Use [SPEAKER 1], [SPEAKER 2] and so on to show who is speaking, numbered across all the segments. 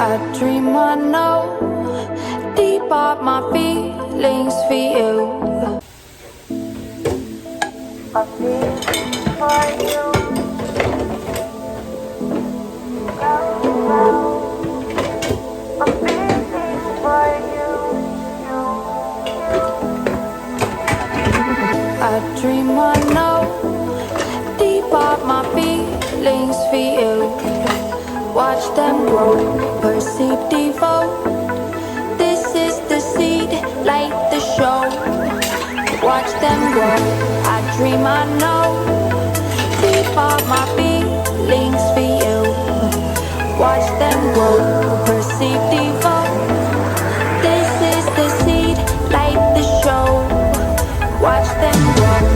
[SPEAKER 1] I dream I know deep up my feelings for you. I feel for you. I'm feeling for you. I dream I know deep up my feelings for you. Watch them grow, perceive, devote. This is the seed, light the show. Watch them grow, I dream I know deep up my feelings for you. Watch them grow, perceive, devote. This is the seed, light the show. Watch them grow.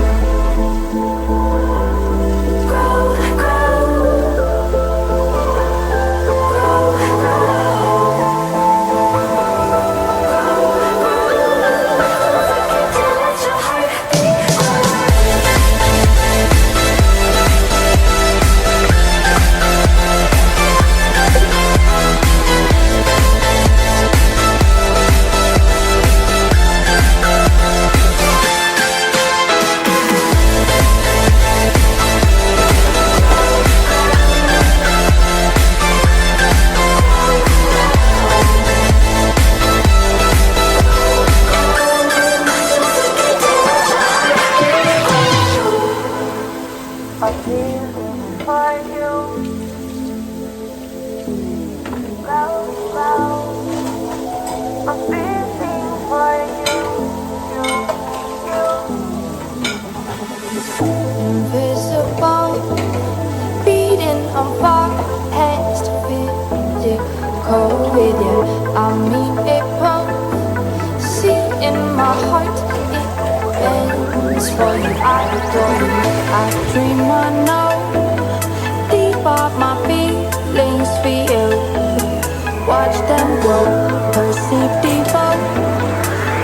[SPEAKER 1] Invisible, beating on foreheads, physical with you. I mean it both. See in my heart, it bends for you. I adore you. I dream I know deep up my feelings for you. Watch them grow, perceive, devote.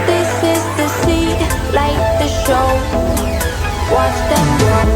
[SPEAKER 1] This is the seed, light the show. Watch them grow.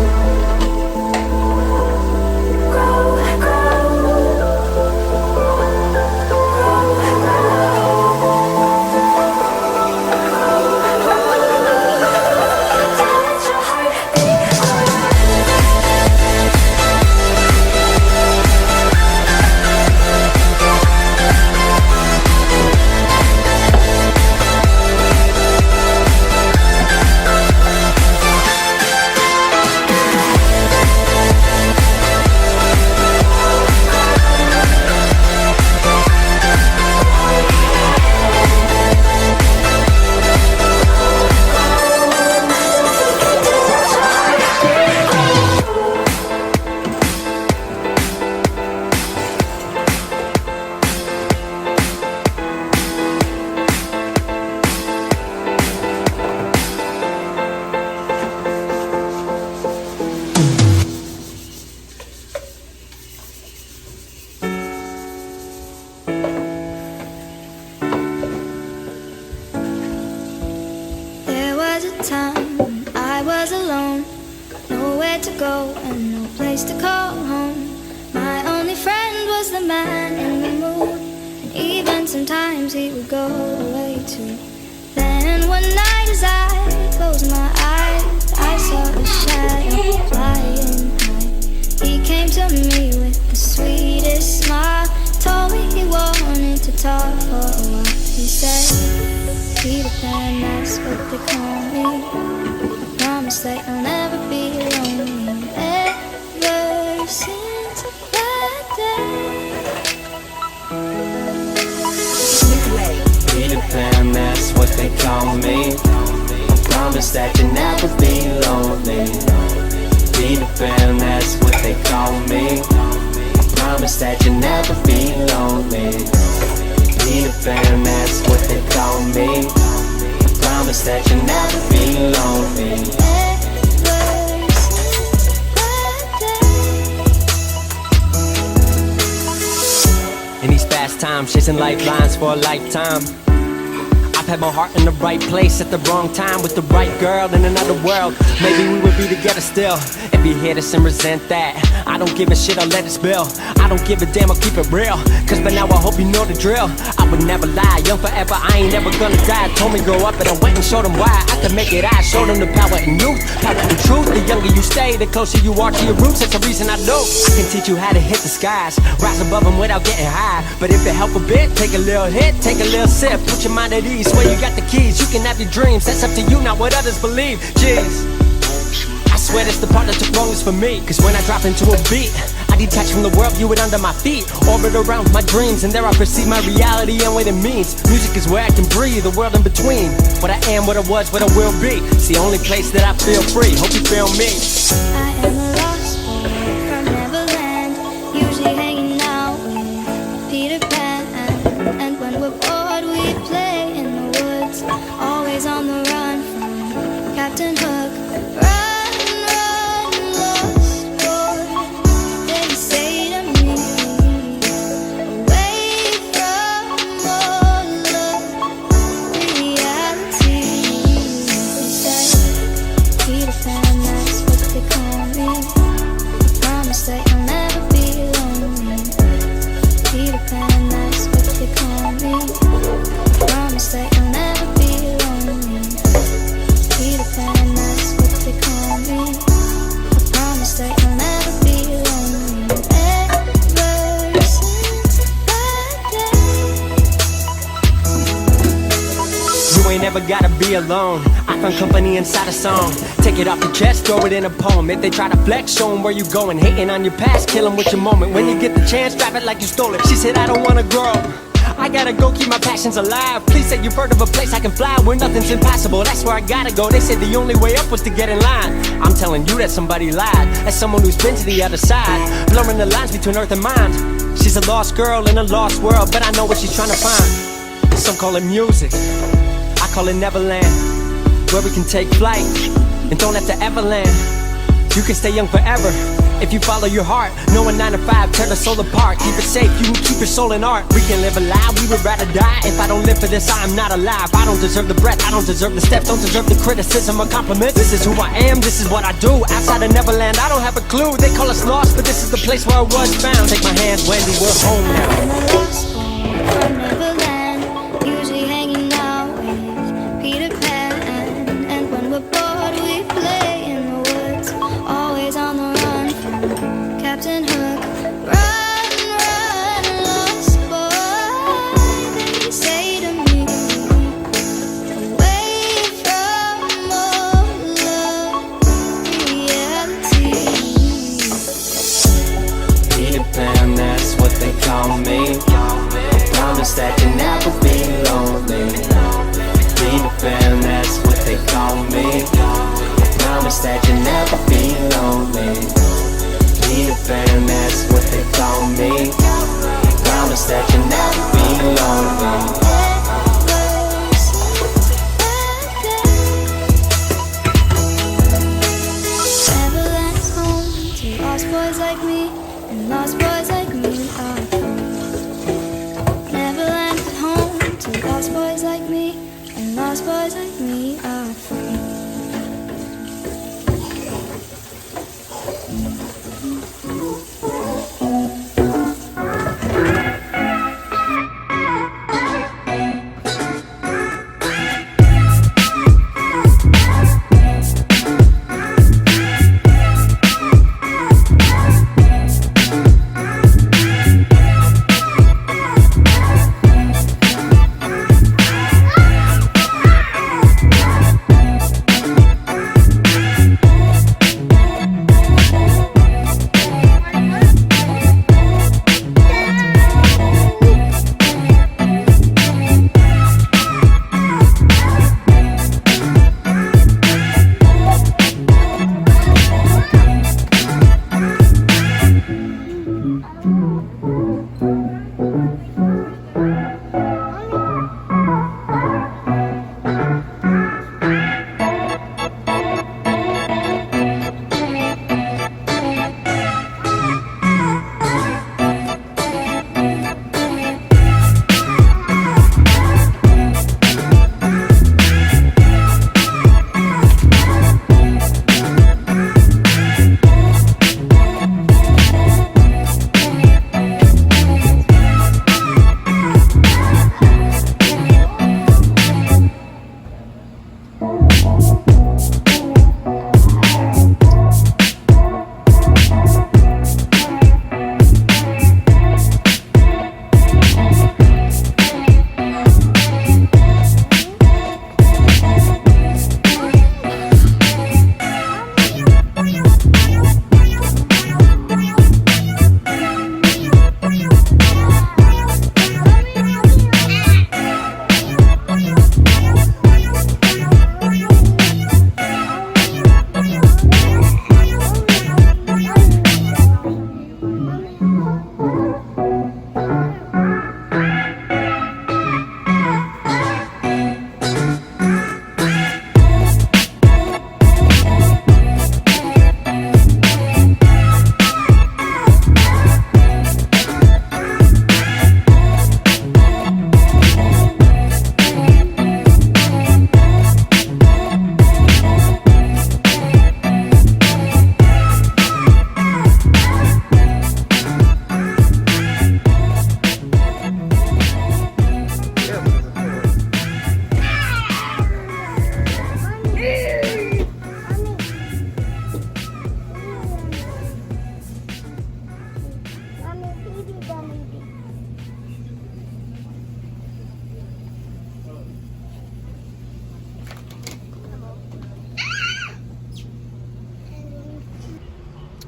[SPEAKER 2] Sometimes he would go away too. Then one night as I closed my eyes, I saw a shadow flying high. He came to me with the sweetest smile, told me he wanted to talk for a while. He said, Peter Pan, that's what they call me. I promise that you'll never be lonely. Ever since that day,
[SPEAKER 3] Peter Pan, that's what they call me. I promise that you'll never be lonely. Peter Pan, that's what they call me. I promise that you'll never be lonely. Peter Pan, that's what they call me. I promise that you'll never be lonely. In these fast times, chasing lifelines for a lifetime, I I've had my heart in the right place at the wrong time with the right girl in another world. Maybe we would be together still. If you hear this and resent that, I don't give a shit, I'll let it spill. I don't give a damn, I'll keep it real. Cause by now I hope you know the drill. I would never lie, young forever, I ain't never gonna die. Told me grow up and I went and showed them why I could make it. I showed them the power in youth, power in truth. The younger you stay, the closer you are to your roots. That's the reason I know I can teach you how to hit the skies, rise above them without getting high. But if it help a bit, take a little hit, take a little sip. Put your mind at ease, swear you got the keys. You can have your dreams, that's up to you, not what others believe. Cheers. I swear that's the part that took longest for me. Cause when I drop into a beat, I detach from the world, view it under my feet. Orbit around my dreams, and there I perceive my reality and what it means. Music is where I can breathe, the world in between. What I am, what I was, what I will be. It's the only place that I feel free, hope you feel me.
[SPEAKER 2] I am a lost boy from Neverland, usually hanging out with Peter Pan. And when we're bored, we play in the woods, always on the run from Captain Hook. Run, run, lost boy, they say to me, away from all of reality. They say, Peter Pan, that's what they call me. I promise that you'll never be lonely. Peter Pan, that's what they call me. I promise that you'll never be lonely. Peter Pan, that's what they call me. I promise that you'll never be lonely. Ever since that day.
[SPEAKER 3] You ain't ever gotta be alone. I found company inside a song. Take it off your chest, throw it in a poem. If they try to flex, show them where you going. Hating on your past, kill them with your moment. When you get the chance, drop it like you stole it. She said I don't wanna grow, I gotta go keep my passions alive. Please say you've heard of a place I can fly where nothing's impossible. That's where I gotta go. They said the only way up was to get in line. I'm telling you that somebody lied. As someone who's been to the other side, blurring the lines between earth and mind. She's a lost girl in a lost world, but I know what she's trying to find. Some call it music, I call it Neverland, where we can take flight and don't have to ever land. You can stay young forever if you follow your heart. No 9 to 5, tear the soul apart. Keep it safe, you can keep your soul in art. We can live alive, we would rather die. If I don't live for this, I am not alive. I don't deserve the breath, I don't deserve the steps, don't deserve the criticism or compliments. This is who I am, this is what I do. Outside of Neverland, I don't have a clue. They call us lost, but this is the place where I was found. Take my hand, Wendy, we're home now.
[SPEAKER 2] I'm a lost boy from Neverland, usually hanging out with Peter Pan. And when we're bored, we play in the woods, always on the run from Captain Hook. Run, run, lost boy, they say to me, away from all of reality.
[SPEAKER 3] Peter Pan, that's what they call me. Promise that you'll never be lonely. Peter Pan, that's what they call me. Promise that you'll never be lonely. Peter Pan, that's what they call me. Promise that you'll never be lonely.
[SPEAKER 2] Neverland's home to lost boys like me, and lost boys like me are free. Neverland's home to lost boys like me, and lost boys like me are free.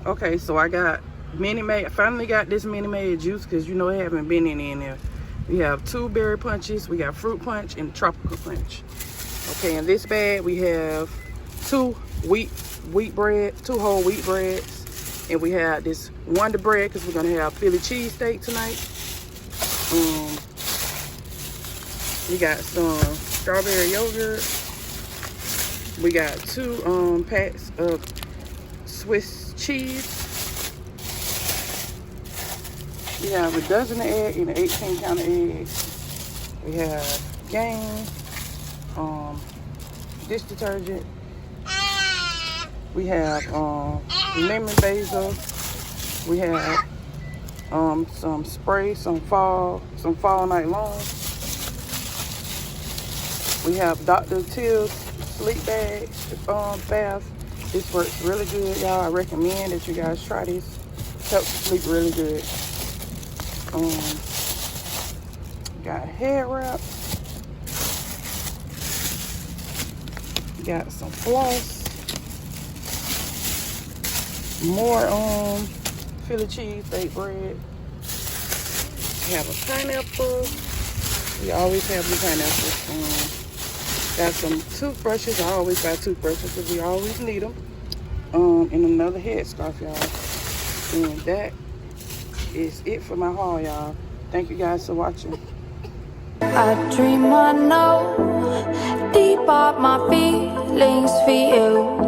[SPEAKER 4] Okay, so I got Minute Maid. I finally got this Minute Maid juice because you know it haven't been any in there. We have 2 berry punches, we got fruit punch and tropical punch. Okay, in this bag we have 2 wheat bread, 2 whole wheat breads, and we have this Wonder Bread because we're gonna have Philly cheesesteak tonight. We got some strawberry yogurt. We got 2 packs of Swiss cheese. We have a dozen of eggs and an 18-count of eggs. We have Gain, dish detergent. We have lemon basil. We have some spray, some fall night long. We have Dr. Till's sleep bag bath. This works really good, y'all. I recommend that you guys try this. Helps you sleep really good. Got hair wrap. Got some floss. More Philly cheesesteak bread. We have a pineapple. We always have the pineapple. Got some toothbrushes. I always buy toothbrushes because we always need them. And another headscarf, y'all. And that is it for my haul, y'all. Thank you guys for watching.
[SPEAKER 1] I dream I know deep up my feelings for you.